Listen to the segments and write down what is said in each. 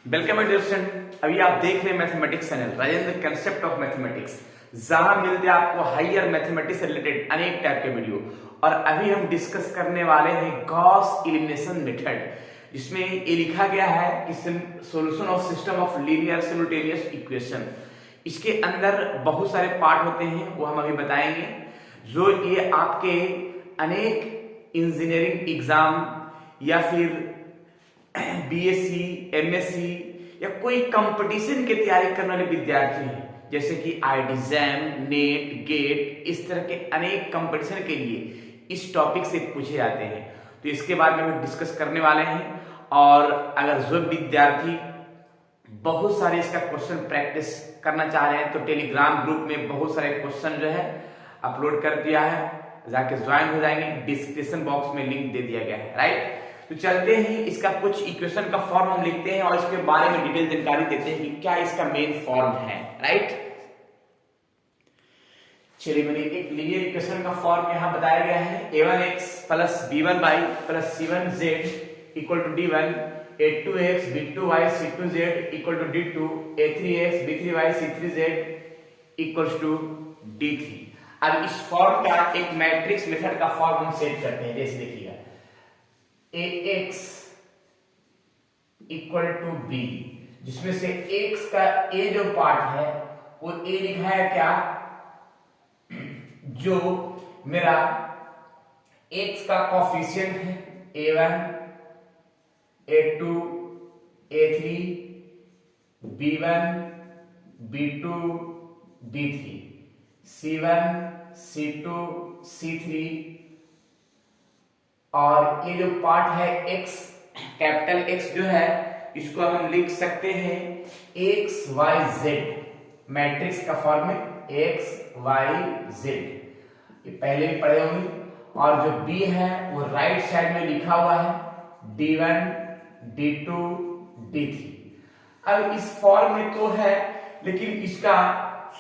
Welcome my dear student. अभी आप देख रहे हैं mathematics channel Rajendra concept of mathematics, जहां मिलते हैं आपको हायर मैथमेटिक्स से रिलेटेड अनेक टाइप के वीडियो। और अभी हम डिस्कस करने वाले हैं गॉस एलिमिनेशन मेथड, जिसमें ये लिखा गया है कि solution of system of linear simultaneous equation. इसके अंदर बहुत सारे पार्ट होते हैं, वो हम अभी बताएंगे, जो ये आपके अनेक इंजीनियरिंग एग्जाम या फिर बीएससी, एमएससी या कोई कंपटीशन की तैयारी करने वाले विद्यार्थी हैं, जैसे कि आईआईटी, नेट, गेट, इस तरह के अनेक कंपटीशन के लिए इस टॉपिक से पूछे जाते हैं। तो इसके बारे में हम डिस्कस करने वाले हैं। और अगर जो विद्यार्थी बहुत सारे इसका क्वेश्चन प्रैक्टिस करना चाह रहे हैं तो टेलीग्राम ग्रुप में बहुत सारे क्वेश्चन जो है अपलोड कर दिया है, जाके ज्वाइन हो जाएंगे। डिस्क्रिप्शन बॉक्स में लिंक दे दिया गया है, राइट। तो चलते हैं, इसका कुछ इक्वेशन का फॉर्म हम लिखते हैं और इसके बारे में डिटेल जानकारी देते हैं कि क्या इसका मेन फॉर्म है, राइट। चलिए, मैंने एक लीनियर इक्वेशन का फॉर्म यहां बताया गया है। a1x plus b1y plus c1z equal to d1, a2x b2y c2z equal to d2, a3x b3y c3z equal to d3। अब इस फॉर्म का एक मैट्रिक्स मेथड का फॉर्म हम सेट करते हैं। जैसे देखिएगा, ax इक्वल टू b, जिसमें से x का a जो पार्ट है वो a लिखा है क्या, जो मेरा x का कोफिशिएंट है a1, a2, a3, b1, b2, b3, c1, c2, c3, और ये जो पार्ट है x, कैपिटल X जो है, इसको हम लिख सकते हैं x y z, मैट्रिक्स का फॉर्म में x y z, ये पहले भी पढ़े होंगे। और जो b है वो राइट साइड में लिखा हुआ है d1, d2, d3। अब इस फॉर्म में तो है, लेकिन इसका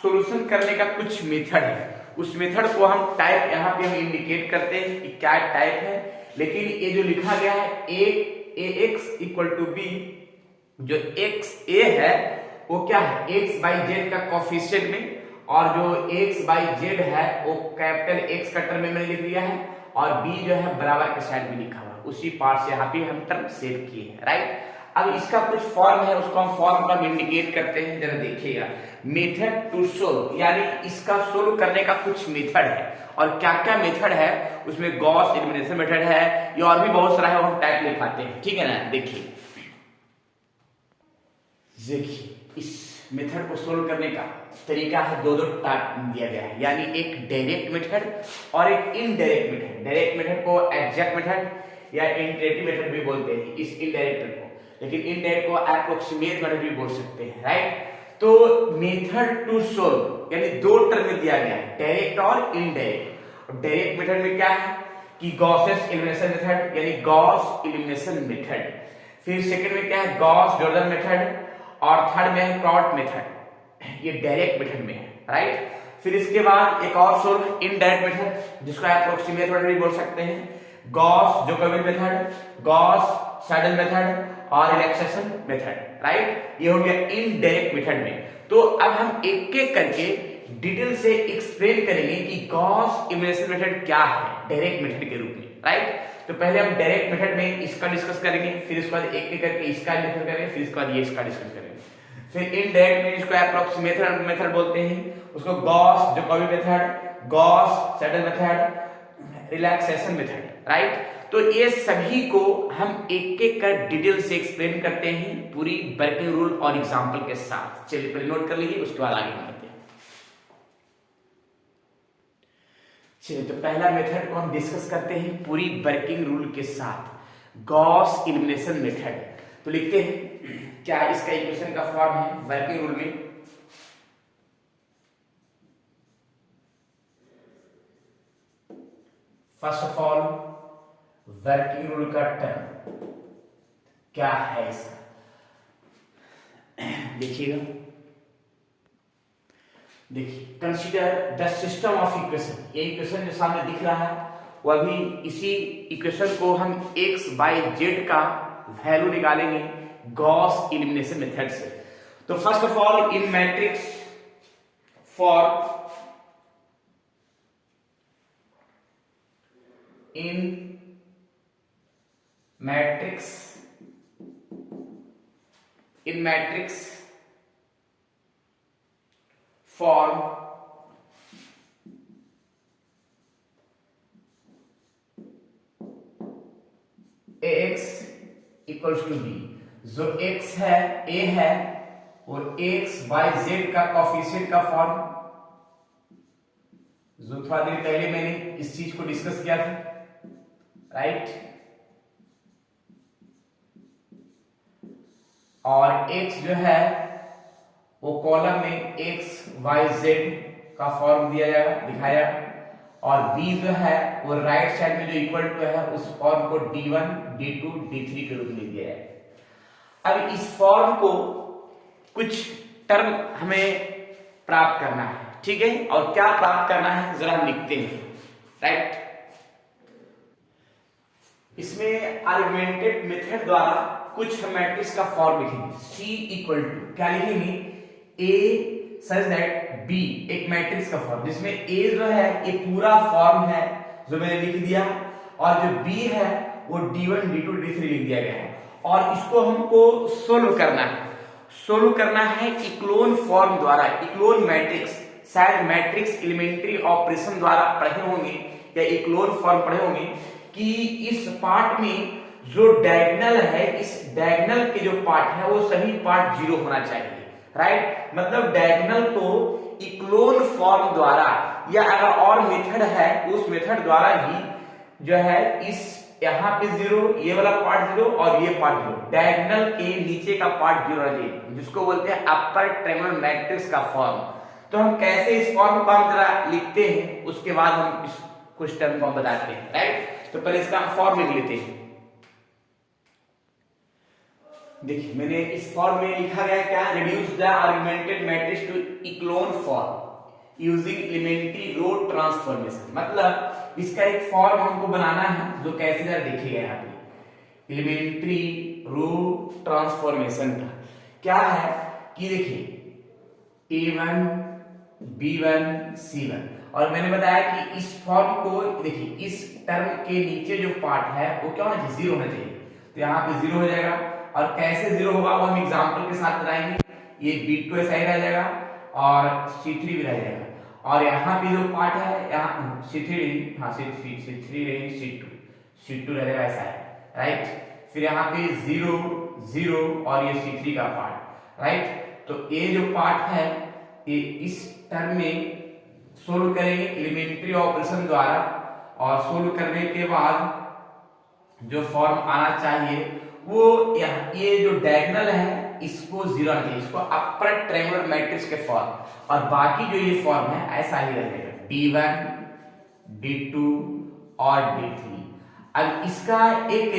सॉल्यूशन करने का कुछ मेथड है। उस मेथड को हम टाइप यहाँ पे हम इंडिकेट करते हैं कि क्या टाइप है। लेकिन ये जो लिखा गया है ax इक्वल टू b, जो x a है वो क्या है, x बाई जेड का कोफिशिएंट में, और जो x बाई जेड है वो कैपिटल X का टर्म में मैंने लिख दिया है, और b जो है बराबर के साइड में लिखा हुआ है, उसी पार्ट से यहाँ पे हम टर्म सेव किए हैं, राइट। अब इसका कुछ फॉर्म है, उसको हम फॉर्म का इंडिकेट करते हैं। जरा देखिएगा, मेथड टू सोल्व, यानी इसका सोल्व करने का कुछ मेथड है। और क्या क्या मेथड है उसमें, गॉस एलिमिनेशन मेथड है, ये और भी बहुत सारा है, वो हम टाइप लिखाते हैं, ठीक है ना। देखिए इस मेथड को सोल्व करने का तरीका है, दो टाइप दिया गया है, यानी एक डायरेक्ट मेथड और एक इनडायरेक्ट मेथड। डायरेक्ट मेथड को एग्जैक्ट मेथड या इंटरेटिव मेथड भी बोलते हैं, इस इनडायरेक्ट को, लेकिन इनडायरेक्ट को अप्रोक्सीमेट मेथड भी बोल सकते हैं, राइट। तो मेथड टू सोल्व यानी दो टर्म में दिया गया है, डायरेक्ट और इनडायरेक्ट। डायरेक्ट मेथड में क्या है कि गॉसेस एलिमिनेशन मेथड, यानी गॉस एलिमिनेशन मेथड। फिर सेकंड में क्या है, गॉस जॉर्डन मेथड, और थर्ड में है क्रॉट मेथड, ये डायरेक्ट मेथड में है, राइट। फिर इसके बाद एक और सोल्व इनडायरेक्ट मेथड, जिसको अप्रोक्सीमेट मेथड भी बोल सकते हैं, Gauss Jacobian method, Gauss Seidel method और रिलैक्सेशन मेथड, राइट। ये हो गया इनडायरेक्ट मेथड में। तो अब हम एक एक करके डिटेल से एक्सप्लेन करेंगे कि गॉस एलिमिनेशन मेथड क्या है डायरेक्ट मेथड के रूप में, राइट। तो पहले हम डायरेक्ट मेथड में इसका डिस्कस करेंगे, फिर इसके बाद एक एक करके इसका डिस्कस करेंगे, फिर इसके बाद ये इसका डिस्कस करेंगे। फिर इनडायरेक्ट में इसको अप्रोक्सीमेट मेथड बोलते हैं, उसको Gauss Jacobian method, Gauss Seidel method, relaxation method, right. तो ये सभी को हम एक एक कर डिटेल से एक्सप्लेन करते हैं, पूरी वर्किंग रूल और एग्जांपल के साथ। चलिए पहले नोट कर लीजिए, उसके बाद आगे बढ़ते हैं। चलिए, तो पहला मेथड को हम डिस्कस करते हैं पूरी वर्किंग रूल के साथ, गॉस एलिमिनेशन मेथड। तो लिखते हैं क्या इसका इक्वेशन का फॉर्म है वर्किंग रूल में। First of all working rule का टर्म क्या है इसका, देखिएगा। देखिए, consider the system of equation, ये इक्वेशन जो सामने दिख रहा है वो अभी इसी इक्वेशन को हम x बाई जेड का वैल्यू निकालेंगे गॉस एलिमिनेशन मेथड से। तो first of all in matrix for in matrix form ax equals to b, जो x है a है और x y z का कोफिशिएंट का फॉर्म, जो थोड़ा देर पहले मैंने इस चीज को डिस्कस किया था, राइट। और x जो है वो कॉलम में x y z का फॉर्म दिया जाएगा, दिखाया, और b जो है वो राइट साइड में जो इक्वल टू है उस फॉर्म को d1 d2 d3 के रूप में लिख दिया है। अब इस फॉर्म को कुछ टर्म हमें प्राप्त करना है, ठीक है, और क्या प्राप्त करना है जरा हम लिखते हैं, राइट। इसमें आर्गुमेंटेड मेथड द्वारा कुछ हम मैट्रिक्स का फॉर्म लिखेंगे, C इक्वल टू क्या लिखेंगे, A सच दैट B, एक मैट्रिक्स का फॉर्म जिसमें A जो है ये पूरा फॉर्म है जो मैंने लिख दिया, और जो B है वो D1 D2 D3 लिख दिया गया है। और इसको हमको सोल्व करना है, इक्लोन फॉर्म द्वारा, इक्लोन मैट्रिक्स, शायद मैट्रिक्स एलिमेंट्री ऑपरेशन द्वारा पढ़े होंगे या इक्लोन फॉर्म पढ़े होंगे कि इस पार्ट में जो डायगोनल है, इस डायगोनल के जो पार्ट है वो सभी पार्ट जीरो होना चाहिए, राइट। मतलब डायगोनल को इक्लोन फॉर्म द्वारा या अगर और मेथड है उस मेथड द्वारा ही जो है इस यहाँ पे जीरो, ये वाला पार्ट जीरो और ये पार्ट जीरो, डायगोनल के नीचे का पार्ट जीरो होना चाहिए, जिसको बोलते हैं अपर ट्रायंगुलर मैट्रिक्स का फॉर्म। तो हम कैसे इस फॉर्म को हम जरा लिखते हैं, उसके बाद हम इस कुछ टर्म को हम बताते हैं, राइट। तो पहले इसका फॉर्म लिख लेते हैं। देखिए मैंने इस फॉर्म में लिखा गया क्या, reduce the augmented matrix to echelon form using elementary row transformation. मतलब इसका एक फॉर्म हमको बनाना है जो कैसे जरा देखिएगा यहाँ पे, एलिमेंट्री रो ट्रांसफॉर्मेशन का क्या है कि देखिए A1 B1 C1, और मैंने बताया कि इस फॉर्म को देखिए इस टर्म के नीचे जो पार्ट है वो क्या होना चाहिए, जीरो होना चाहिए। तो यहाँ पे जीरो हो जाएगा, और कैसे जीरो होगा वो हम एग्जांपल के साथ बताएंगे। ये B2 ऐसा ही रह जाएगा और C3 भी रह जाएगा, और यहाँ पे जो पार्ट है यहाँ C3, हाँ C3 रहेगी, C2 रह जाएगा, ऐसा है, राइट। फिर यहाँ पे 0 0 और ये C3 का पार्ट, राइट। तो ये जो पार्ट है ये इस टर्म में सोल्व करेंगे एलिमेंट्री ऑपरेशन द्वारा, और सोल्व करने के बाद जो फॉर्म आना चाहिए वो ये जो डायगोनल है इसको जीरो आना चाहिए, इसको अपर ट्रायंगुलर मैट्रिक्स के फॉर्म, और बाकी जो ये फॉर्म है ऐसा ही रहेगा, D1 D2 और D3। अब इसका एक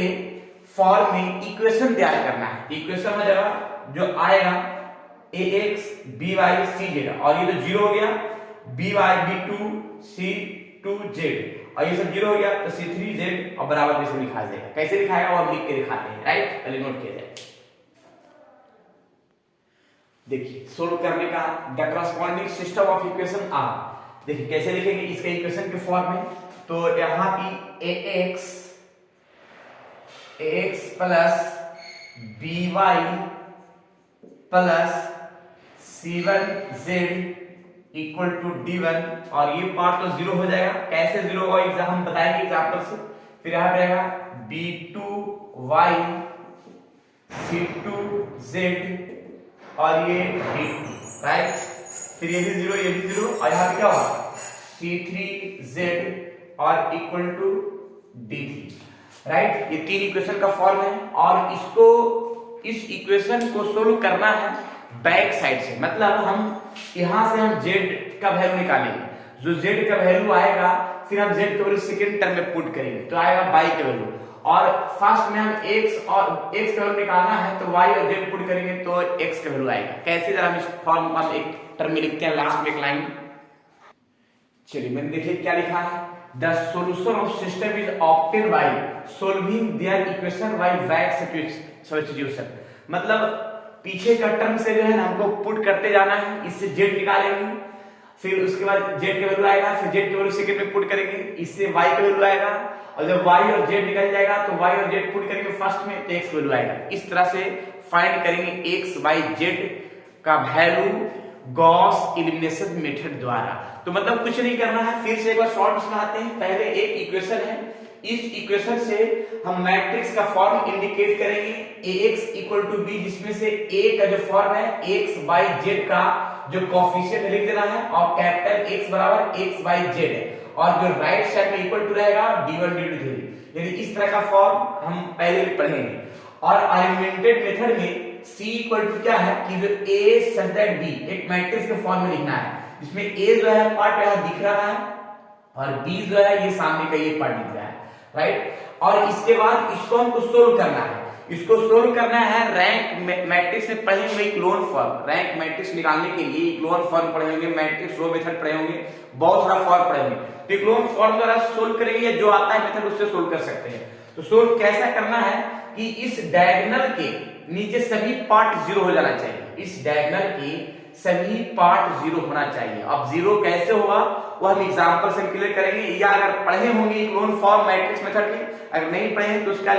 फॉर्म में इक्वेशन तैयार करना है, इक्वेशन में जगह जो आएगा ax by cz, और ये तो जीरो हो गया, by b2 c2z, और ये सब जीरो हो गया तो c3z, और बराबर में से लिखा जाएगा। कैसे लिखाएगा वो हम लिख के दिखाते हैं, राइट, पहले नोट किया जाए। देखिए सोल्व करने का the corresponding system of equation are, देखिए कैसे लिखेंगे इसके इक्वेशन के फॉर्म में। तो यहाँ की ax plus by plus c1z equal to D1, और ये पार्ट तो जीरो हो जाएगा। कैसे जीरो होगा एग्जाम हम बताएंगे एग्जांपल से। फिर यहाँ पे रहेगा B2y C2z और ये D2, राइट। फिर ये भी जीरो, ये भी जीरो, और यहाँ पे क्या होगा C3z और इक्वल टू D3, राइट। ये तीन इक्वेशन का फॉर्म है, और इसको इस इक्वेशन को सोल्व करना है बैक साइड से। मतलब हम यहां से हम z का वैल्यू निकालेंगे, जो z का वैल्यू आएगा फिर हम z का वैल्यू सेकंड टर्म में पुट करेंगे तो आएगा y का वैल्यू, और फर्स्ट में हम x का वैल्यू निकालना है तो y और z पुट करेंगे तो x का वैल्यू आएगा। कैसे जरा हम इस फॉर्म को हम एक टर्म में लिखते हैं, लास्ट में एक लाइन। चलिए मैंने देखिए क्या लिखा है, the solution of system is obtain by solving there equation buy back substitution, मतलब पीछे का टर्म से जो है ना हमको पुट करते जाना है, इससे जेड निकालेंगे, फिर उसके बाद जेड का वैल्यू आएगा, फिर जेड का वैल्यू सेकंड में पुट करेंगे, इससे वाई का वैल्यू आएगा, और जब वाई और जेड निकल जाएगा तो वाई और जेड पुट करेंगे फर्स्ट में तो एक्स वैल्यू आएगा। इस तरह से फाइंड करेंगे एक्स वाई जेड का वैल्यू गॉस एलिमिनेशन मेथड द्वारा। तो मतलब कुछ नहीं करना है, फिर से एक बार शॉर्ट बनाते हैं। पहले एक इक्वेशन है, इस इक्वेशन से हम मैट्रिक्स का फॉर्म इंडिकेट करेंगे ax इक्वल टू b, जिसमें से a का जो फॉर्म है x बाई z का जो कोफिशिएंट लिख देना है, और कैपिटल X बराबर x बाई z है, और जो राइट साइड में इक्वल टू रहेगा d1 d2 d3। यानी इस तरह का फॉर्म हम पहले भी पढ़ेंगे। और आर्गुमेंटेड मेथड में c इक्वल टू क्या है कि जो a सच दैट b एक मैट्रिक्स के फॉर्म में लिखना है, जिसमें a जो है पार्ट यहां दिख रहा है और b जो है ये सामने का ये पार्ट दिख रहा है, राइट। और इसके बाद इसको हमको सोल्व करना है। इसको सोल्व करना है रैंक मैट्रिक्स में पढ़े हुए क्लोन फॉर्म, रैंक मैट्रिक्स निकालने के लिए क्लोन फॉर्म पढ़े होंगे, मैट्रिक्स रो मेथड पढ़े होंगे, बहुत सारा फॉर्म पढ़े होंगे। तो क्लोन फॉर्म द्वारा सोल्व करेंगे, जो आता है मेथड उससे सोल्व कर सकते हैं। तो सोल्व कैसा करना है कि इस डायगोनल के नीचे सभी पार्ट जीरो हो जाना चाहिए, इस डायगोनल के सभी पार्ट जीरो होना चाहिए। अब जीरो कैसे होगा वो हम एग्जांपल से क्लियर करेंगे, या अगर पढ़े होंगे क्लोन फॉर्म मैट्रिक्स मेथड में, अगर नहीं पढ़े हैं तो उसका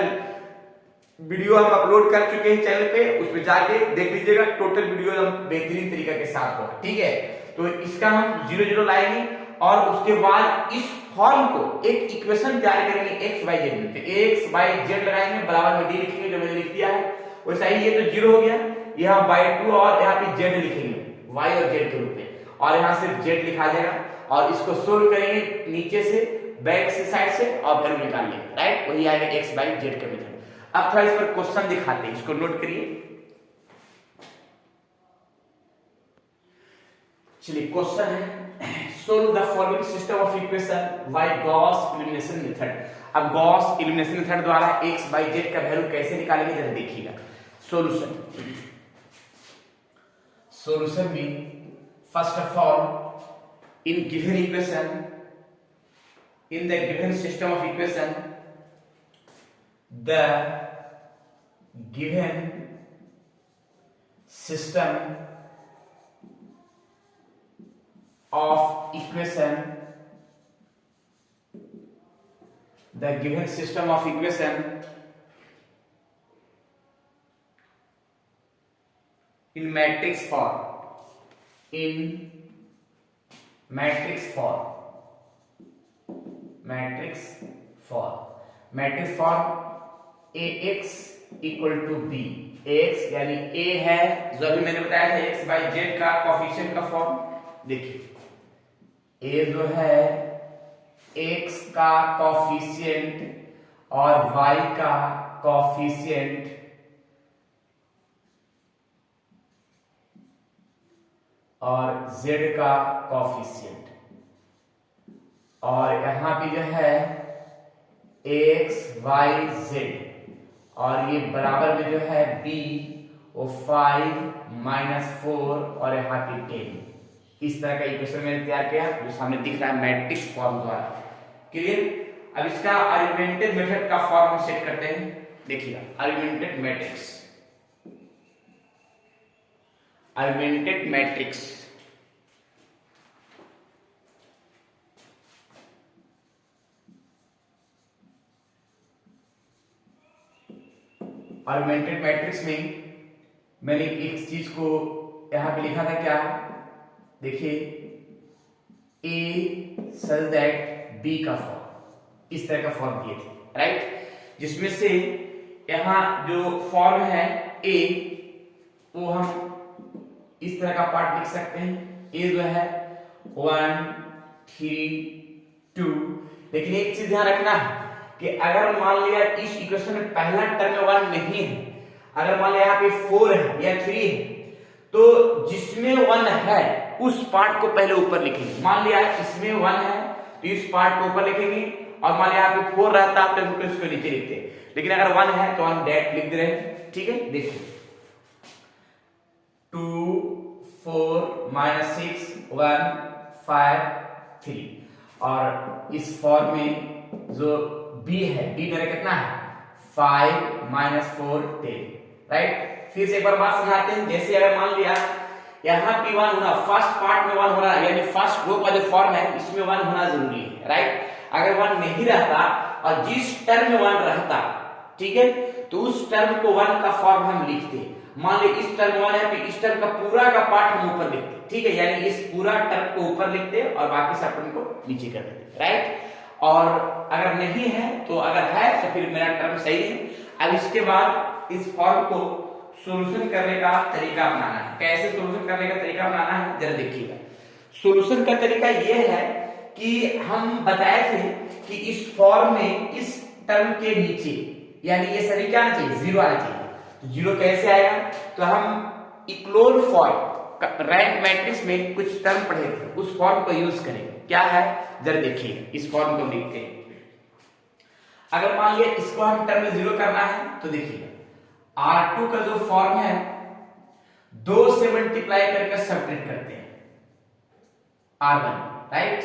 वीडियो हम अपलोड कर चुके हैं चैनल पे, उसमें जाके देख लीजिएगा। टोटल वीडियो हम बेहतरीन तरीका के साथ होगा, ठीक है। तो इसका हम 0 0 लाएंगे और उसके बाद इस फॉर्म को एक इक्वेशन तैयार करेंगे x y z में। x y z लगाएंगे, बराबर में d लिखेंगे जो मैंने लिख दिया है वैसा ही। ये तो 0 हो गया, यहाँ by 2 और यहाँ पे z लिखेंगे y और z के रूप में, और यहाँ से z लिखा जाएगा। और इसको सोल्व करेंगे नीचे से बैक से साइड से और वैल्यू निकाल लेंगे, राइट। वही आएगा x बाई z का मेथड। अब थोड़ा इस पर क्वेश्चन दिखाते हैं, इसको नोट करिए। चलिए क्वेश्चन है, solve the following system of equation by Gauss elimination method. अब गॉस एलिमिनेशन मेथड द्वारा x बाई z का वैल्यू कैसे निकालेंगे जरा देखिएगा। सॉल्यूशन में first of all in given equation, in the given system of equation, the given system of equation, the given system of equation in matrix form, in matrix form ax equal to b, ax यानी a है जो अभी मैंने बताया था x by z का coefficient का form. देखिए a जो है x का कोफिशिएंट और y का कोफिशिएंट और z का कोफिशिएंट, और यहां पे जो है x y z, और ये बराबर में जो है b वो 5 - 4 और यहाँ पे 10। इस तरह का इक्वेशन मैंने तैयार किया जो सामने दिख रहा है मैट्रिक्स फॉर्म द्वारा। क्लियर। अब इसका आर्गुमेंटेड मेथड का फॉर्म हम सेट करते हैं। देखिएगा augmented matrix, augmented matrix augmented matrix में मैंने एक चीज को यहां पे लिखा था, क्या देखिए a सच दैट b का फॉर्म, इस तरह का फॉर्म दिए थे, राइट। जिसमें से यहां जो फॉर्म है a वो हम इस तरह का पार्ट लिख सकते हैं। a जो है 1 3 2, लेकिन एक चीज ध्यान रखना है कि अगर मान लिया इस इक्वेशन में पहला टर्म 1 नहीं है, अगर मान लिया यहाँ पे 4 है या 3 है, तो जिसमें 1 है उस पार्ट को पहले ऊपर लिखेंगे। मान लिया इसमें 1 है तो इस पार्ट को ऊपर लिखेंगे, और मान लिया यहाँ पे 4 रहता तो इसको नीचे लिखते, लेकिन अगर 1 है तो 1 डायरेक्ट लिख दे रहे हैं, ठीक है। देखिए 2 4 - 6 1 5 3, और इस फॉर्म में जो b है, b मेरा कितना है 5 माइनस 4 10, राइट। फिर से एक बार बात समझाते हैं। जैसे अगर मान लिया यहाँ पे 1 होना, फर्स्ट पार्ट में 1 होना, यानी फर्स्ट रो का जो फॉर्म है इसमें 1 होना जरूरी है, राइट। अगर 1 नहीं रहता और जिस टर्म में 1 रहता, ठीक है, तो उस टर्म को 1 का फॉर्म हम लिखते। मान ली इस टर्म 1 है तो इस टर्म का पूरा का पार्ट हम ऊपर लिखते, ठीक है, यानी इस पूरा टर्म को ऊपर लिखते और बाकी सब टर्म को नीचे कर देते, राइट। और अगर नहीं है तो, अगर है तो फिर मेरा टर्म सही है। अब इसके बाद इस फॉर्म को सॉल्यूशन करने का तरीका अपनाना है। कैसे सॉल्यूशन करने का तरीका अपनाना है जरा देखिएगा। सॉल्यूशन का तरीका यह है कि हम बताए थे कि इस फॉर्म में इस टर्म के नीचे, यानी ये सभी क्या आना चाहिए, 0 आना चाहिए। तो 0 कैसे आएगा, तो हम इक्लोन फॉर्म रैंक मैट्रिक्स में कुछ टर्म पढ़े थे, उस फॉर्म को यूज करेंगे। क्या है जरा देखिए, इस फॉर्म को लिखते हैं। अगर मान लिया इसको हम टर्म में 0 करना है तो देखिए R2 का जो फॉर्म है 2 से मल्टीप्लाई करके सब्ट्रैक्ट करते हैं R1, राइट।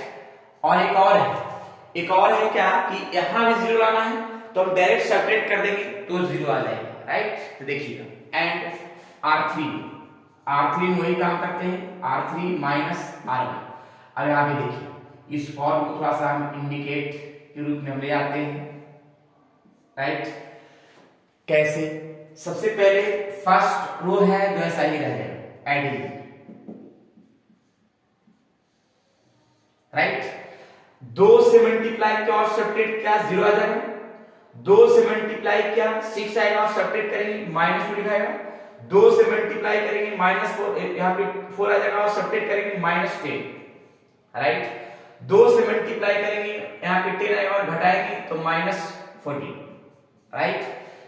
और एक और है क्या कि यहां भी 0 लाना है तो हम डायरेक्ट सब्ट्रैक्ट कर देंगे तो 0 आ जाएगा, राइट। तो देखिएगा एंड R3 में वही काम करते हैं, R3 माइनस R1। अगर आगे देखिए इस फॉर्म को थोड़ा सा हम इंडिकेट के रूप में हम ले आते हैं, राइट। कैसे, सबसे पहले फर्स्ट रो है जो ऐसा ही रहेगा, एडिंग, राइट। 2 से मल्टीप्लाई किया और सब्ट्रैक्ट किया 0 आ जाएगा। 2 से मल्टीप्लाई किया 6 आएगा और सब्ट्रैक्ट करेंगे -2 लिखाएगा। 2 से मल्टीप्लाई करेंगे -4, यहाँ पे 4 आ जाएगा और सब्ट्रैक्ट करेंगे -10, राइट। 2 से मल्टीप्लाई करेंगे यहाँ पे 10 आएगा और घटाएंगे तो -14, राइट।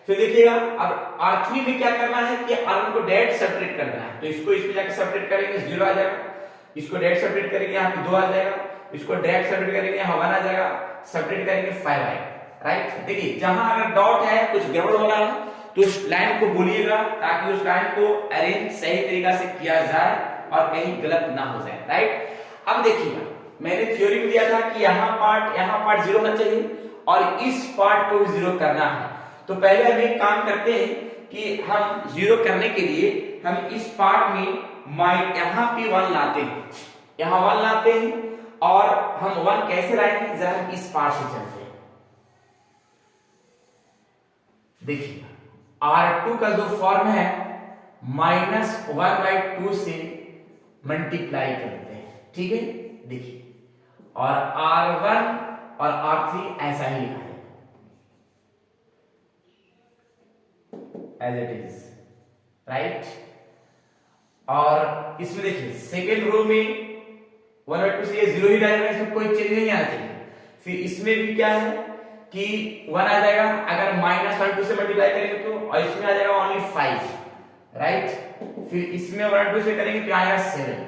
फिर देखिएगा अब R3 में क्या करना है कि R1 को डायरेक्ट सब्ट्रैक्ट करना है, तो इसको इसमें जाके सब्ट्रैक्ट करेंगे 0 आ जाएगा। इसको डायरेक्ट सब्ट्रैक्ट करेंगे यहाँ पे 2 आ जाएगा। इसको डायरेक्ट सब्ट्रैक्ट करेंगे यहाँ 1 आ जाएगा, सब्ट्रैक्ट करेंगे 5 आएगा, राइट। देखिए जहां अगर डॉट है, कुछ गड़बड़ हो रहा है तो उस लाइन को बोलिएगा ताकि उस लाइन को अरेंज सही तरीका से किया जाए और कहीं गलत ना हो जाए, राइट। अब देखिएगा मैंने थ्योरी में दिया था कि यहाँ पार्ट 0 होना चाहिए और इस पार्ट को भी 0 करना है। तो पहले हम एक काम करते हैं कि हम 0 करने के लिए हम इस पार्ट में यहाँ पे 1 लाते हैं, यहाँ 1 लाते हैं। और हम 1 कैसे लाएंगे, जरा हम इस पार्ट से चलते हैं। देखिए R2 का जो फॉर्म है -1/2 से मल्टीप्लाई करते हैं, ठीक है। देखिए और R1 और R3 ऐसा ही लिखा है एज इट इज, राइट। और इसमें देखिए सेकेंड रो में 1/2 से ये 0 ही रहेगा, इसमें कोई चेंज नहीं आना चाहिए। फिर इसमें भी क्या है कि 1 आ जाएगा अगर -1/2 से मल्टीप्लाई करेंगे तो, और इसमें आ जाएगा ओनली 5, राइट। फिर इसमें 1/2 से करेंगे तो आएगा 7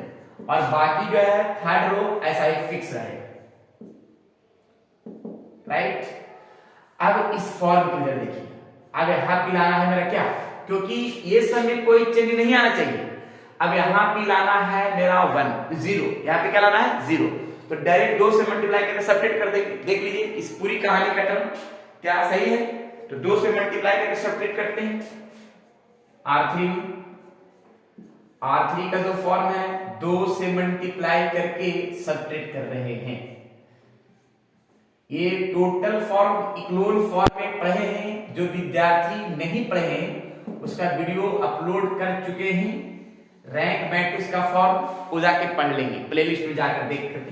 और बाकी जो है थर्ड रो ऐसा ही फिक्स रहेगा, राइट। अब इस फॉर्म की तरह देखिए, आगे हाथ मिलाना है मेरा क्या, क्योंकि ये सब में कोई चेंज नहीं आना चाहिए। अब यहाँ पे लाना है मेरा 0, यहाँ पे क्या लाना है 0, तो डायरेक्ट 2 से मल्टीप्लाई करके सब्ट्रैक्ट कर देंगे। देख लीजिए इस पूरी कहानी का टर्म क्या सही है, तो 2 से मल्टीप्लाई करके सब्ट्रैक्ट करते हैं। R3 का जो फॉर्म है 2 से मल्टीप्लाई करके सब्ट्रैक्ट कर रहे हैं। ये टोटल फॉर्म इक्लोन फॉर्म में पढ़े हैं, जो विद्यार्थी नहीं पढ़े हैं उसका वीडियो अपलोड कर चुके हैं। रैंक मैट्रिक्स का फॉर्म वो जाके पढ़ लेंगे, प्लेलिस्ट में जाकर देख करके।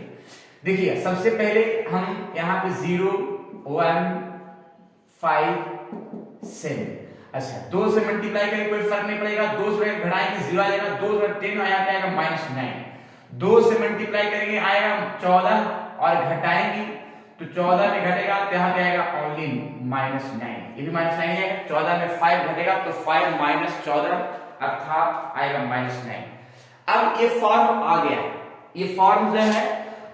देखिए सबसे पहले हम यहाँ पे 0 1 5 7, अच्छा 2 से मल्टीप्लाई करेंगे कोई फर्क नहीं पड़ेगा, 2 से घटाएंगे 0 आ जाएगा, 2 से 10 आया आएगा -9, 2 से मल्टीप्लाई करेंगे आएगा 14 और घटाएंगे तो 14 में घटेगा तो यहाँ पे आएगा ओनली -9, ये भी -9 आएगा। 14 में 5 घटेगा तो 5 - 14 अर्थात आएगा -9। अब ये फॉर्म आ गया, ये फॉर्म जो है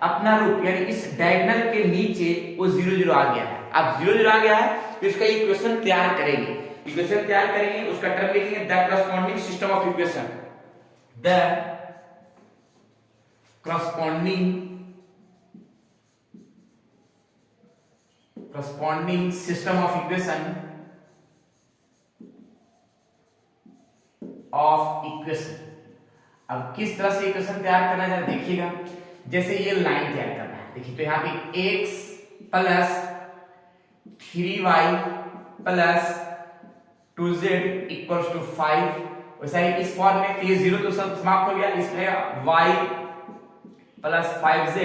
अपना रूप यानी इस डायगोनल के नीचे वो 0 0 आ गया है। अब 0 0 आ गया है तो इसका इक्वेशन तैयार करेंगे, उसका टर्म लिखेंगे the corresponding system of equation, the corresponding system of equation of equation. अब किस तरह से इक्वेशन तैयार करना है देखिएगा, जैसे ये लाइन तैयार करना है, देखिए तो यहाँ पे x plus 3y plus 2z equals to 5, वैसा ही इस फॉर्म में ये जीरो तो सब समाप्त हो गया, इसमें y plus 5z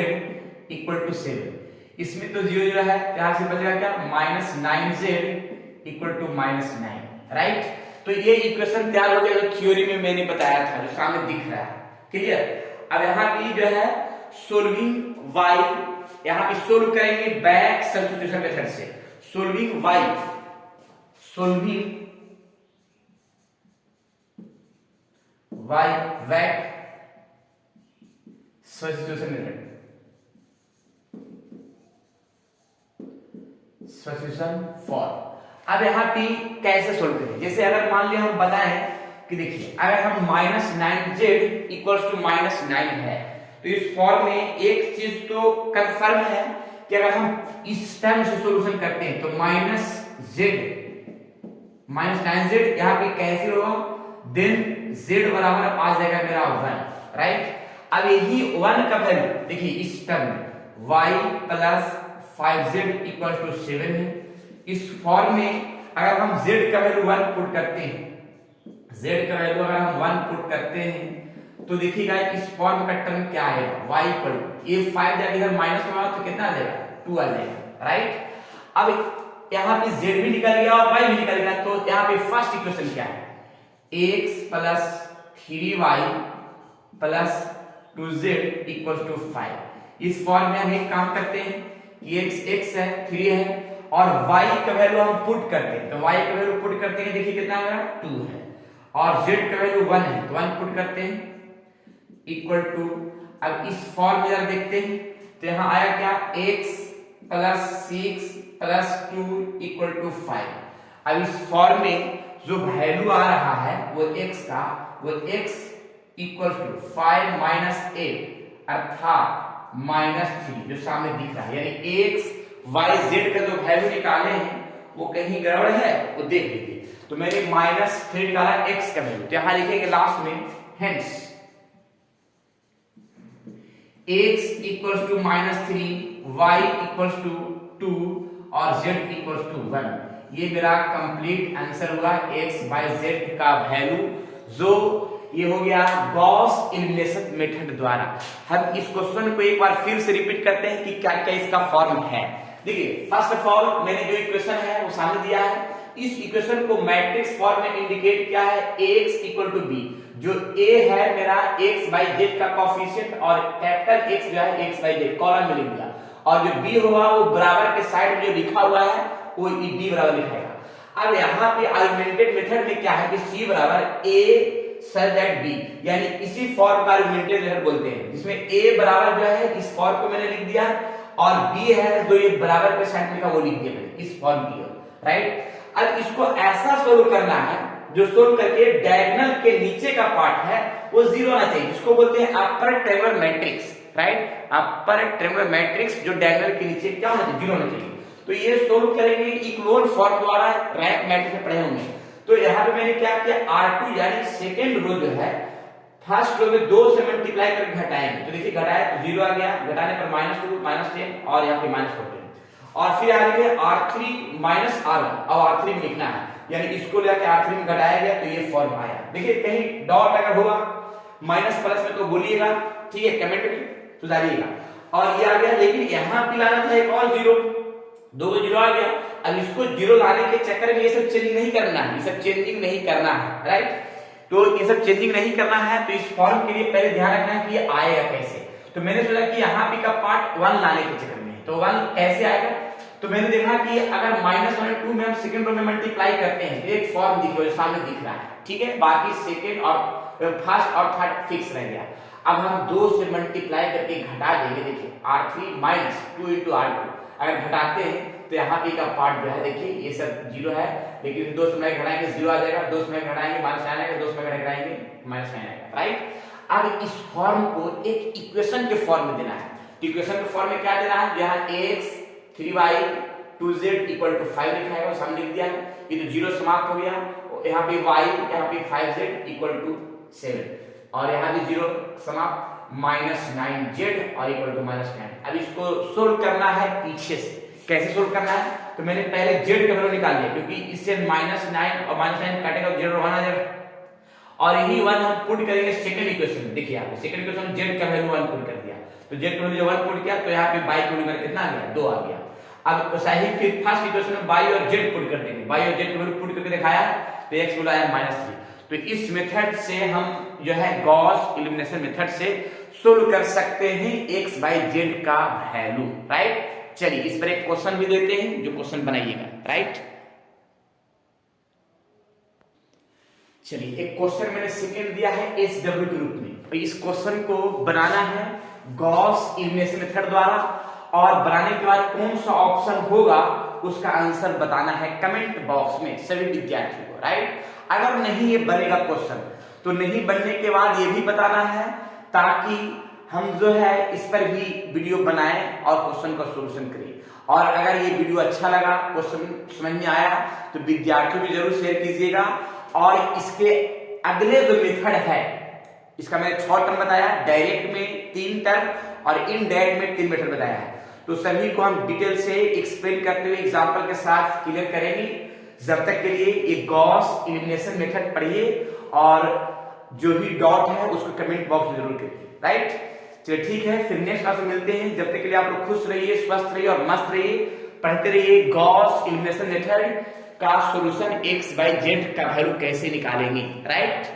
equal to 7, इसमें तो जीरो जीरो है, यहां से बचेगा क्या minus 9z equal to minus 9, right. तो ये इक्वेशन तैयार हो गया जो थ्योरी में मैंने बताया था, जो सामने दिख रहा है, क्लियर। अब यहाँ पे जो है सोल्विंग y, यहाँ पे सोल्व करेंगे बैक सब्स्टिट्यूशन मेथड से, solving y, solving y back substitution method, substitution for. अब यहाँ पे कैसे सोल्व करें, जैसे अगर मान लिया हम बताएं कि देखिए अगर हम minus 9z equals to minus 9 है, तो इस फॉर्म में एक चीज तो कंफर्म है कि अगर हम इस टर्म से सॉल्यूशन करते हैं तो माइनस 9z यहाँ पे कैंसिल होगा, देन z बराबर आ जाएगा मेरा 1, राइट। अब यही 1 का वैल्यू देखिए इस टर्म में y plus 5z equal to 7 है, इस फॉर्म में अगर हम z का वैल्यू 1 पुट करते हैं, z का वैल्यू अगर हम 1 पुट करते हैं तो देखिएगा इस फॉर्म का टर्म क्या आएगा, y इक्वल ये 5 जाके इधर माइनस होगा तो कितना आ जाएगा 2 आ जाएगा, राइट। अब यहाँ पे z भी निकल गया और y भी निकल गया, तो यहाँ पे फर्स्ट इक्वेशन क्या है, x plus 3y plus 2z equal to 5। इस फॉर्म में हम एक काम करते हैं कि x है 3 है और y का वैल्यू हम पुट करते हैं, तो y का वैल्यू पुट करते हैं, देखिए कितना है 2 है, और z का वैल्यू 1 है तो 1 पुट करते हैं इक्वल टू, अब इस फॉर्म में देखते हैं तो यहाँ आया क्या x plus 6 plus 2 equal to 5। अब इस फॉर्म में जो वैल्यू आ रहा है वो x का, वो x इक्वल टू 5 माइनस 8 अर्थात माइनस 3 जो सामने दिख रहा है, यानी x y z का जो वैल्यू निकाले हैं वो कहीं गड़बड़ है वो देख लीजिए। तो मैंने माइनस 3 निकाला x का वैल्यू, तो यहां लिखेंगे लास्ट में hence x equals to minus 3, y equals to 2 और z इक्वल्स टू 1। ये मेरा कंप्लीट आंसर हुआ x by z का वैल्यू, जो ये हो गया गॉस एलिमिनेशन मेथड द्वारा। हम इस क्वेश्चन को एक बार फिर से रिपीट करते हैं कि क्या क्या इसका फॉर्म है। देखिए फर्स्ट ऑफ ऑल मैंने जो इक्वेशन है वो सामने दिया है, इस इक्वेशन को मैट्रिक्स फॉर्म में इंडिकेट किया है ax इक्वल टू b, जो a है मेरा x by z का कोएफिशिएंट और कैपिटल X जो है x by z कॉलम में लिख दिया, और जो b होगा वो बराबर के साइड में जो लिखा हुआ है वो b बराबर लिखाएगा। अब यहाँ पे आर्गुमेंटेड मेथड में क्या है कि c बराबर a such that b, यानी इसी फॉर्म का आर्गुमेंटेड मेथड बोलते हैं, जिसमें a बराबर जो है इस फॉर्म को मैंने लिख दिया और b है जो ये बराबर के साइड में लिखा वो लिख दिया मैंने इस फॉर्म की, राइट। अब इसको ऐसा सोल्व करना है जो सोल्व करके डायगोनल के नीचे का पार्ट है वो जीरो आना चाहिए, जिसको बोलते हैं upper triangular matrix, right. Upper triangular matrix जो डायगोनल के नीचे क्या होना चाहिए, जीरो होना चाहिए। तो ये सोल्व करेंगे इक्लोन फॉर्म द्वारा, रैंक मैट्रिक्स में पढ़े होंगे। तो यहाँ पे मैंने क्या किया, R2 यानी सेकेंड रो जो है फर्स्ट रो में 2 से मल्टीप्लाई करके घटाएंगे, तो देखिए घटाया तो 0 आ गया, घटाने पर -2 -10 और यहाँ पे -14, और फिर आगे R3 माइनस R1, अब R3 में लिखना है, यानी इसको लेकर R3 में घटाया गया तो ये फॉर्म आया। देखिए कहीं डॉट अगर होगा माइनस प्लस में तो बोलिएगा, ठीक है, कमेंट में सुधारिएगा। और ये आ गया, लेकिन यहाँ पे लाना था एक और जीरो, 2 जीरो आ गया। अब इसको जीरो लाने के चक्कर में ये सब चेंजिंग नहीं करना है, ये सब चेंजिंग नहीं करना है, राइट। तो ये सब चेंजिंग नहीं करना है, तो इस फॉर्म के लिए पहले ध्यान रखना है कि ये आएगा कैसे। तो मैंने सोचा कि यहाँ पे का पार्ट 1 लाने के चक्कर में, तो 1 कैसे आएगा, तो मैंने देखा कि अगर -1 और 2 में हम सेकंड रो में मल्टीप्लाई करते हैं तो एक फॉर्म दिखे सामने दिख रहा है, ठीक है, बाकी सेकंड और फर्स्ट और थर्ड फिक्स रह गया। अब हम 2 से मल्टीप्लाई करके घटा देंगे, देखिए R3 माइनस 2 into R2 अगर घटाते हैं तो यहाँ पे का पार्ट जो है देखिए ये सब जीरो है, लेकिन 2 से मैं घटाएंगे 0 आ जाएगा, 2 से मैं घटाएंगे -9 आएगा, 2 से मैं घटाएंगे -9 आएगा, राइट। अब इस फॉर्म को एक इक्वेशन के फॉर्म में देना है, तो इक्वेशन के फॉर्म में क्या देना है, यहाँ x 3y 2z equal to 5 लिखा है, वो सामने लिख दिया है, ये तो जीरो समाप्त हो गया, यहाँ पे y, यहाँ पे 5z इक्वल टू 7 और यहाँ भी 0 समाप्त, -9z और इक्वल टू -9। अब इसको सोल्व करना है पीछे से। कैसे सोल्व करना है? तो मैंने पहले z का वैल्यू निकाल लिया, क्योंकि इससे -9 और -9 काटेगा तो 0 1 आ जाएगा, और यही 1 हम पुट करेंगे सेकंड इक्वेशन में। देखिए यहाँ पे सेकंड इक्वेशन में z का वैल्यू 1 पुट कर दिया, तो z का वैल्यू 1 पुट किया तो यहाँ पे y का वैल्यू कितना आ गया? 2 आ गया। अब सही फिर फर्स्ट इक्वेशन में y और z पुट कर देंगे, y और z का वैल्यू पुट करके दिखाया तो x वैल्यू आया -3। तो इस मेथड से हम जो है गॉस एलिमिनेशन मेथड से सोल्व कर सकते हैं x by z का वैल्यू, राइट। चलिए इस पर एक क्वेश्चन भी देते हैं, जो क्वेश्चन बनाइएगा, राइट। चलिए एक क्वेश्चन मैंने सेकंड दिया है SW के रूप में, तो इस क्वेश्चन को बनाना है गॉस एलिमिनेशन मेथड द्वारा, और बनाने के बाद कौन सा ऑप्शन होगा उसका आंसर बताना है कमेंट बॉक्स में सभी विद्यार्थियों को, राइट। अगर नहीं ये बनेगा क्वेश्चन, तो नहीं बनने के बाद ये भी बताना है, ताकि हम जो है इस पर भी वीडियो बनाएं और क्वेश्चन का सॉल्यूशन करें। और अगर ये वीडियो अच्छा लगा, क्वेश्चन समझ में आया, तो विद्यार्थियों भी जरूर शेयर कीजिएगा। और इसके अगले जो मेथड है, इसका मैंने 6 टर्म बताया, डायरेक्ट में 3 टर्म और इनडायरेक्ट में 3 मेथड बताया है, तो सभी को हम डिटेल से एक्सप्लेन करते हुए एग्जांपल के साथ क्लियर करेंगे। जब तक के लिए ये गॉस एलिमिनेशन मेथड पढ़िए, और जो भी डाउट है उसको कमेंट बॉक्स में जरूर करिए, राइट। चलिए ठीक है, फिर नेक्स्ट क्लास में मिलते हैं। जब तक के लिए आप लोग खुश रहिए, स्वस्थ रहिए और मस्त रहिए, पढ़ते रहिए गॉस एलिमिनेशन मेथड का सॉल्यूशन x by z का वैल्यू कैसे निकालेंगे, राइट।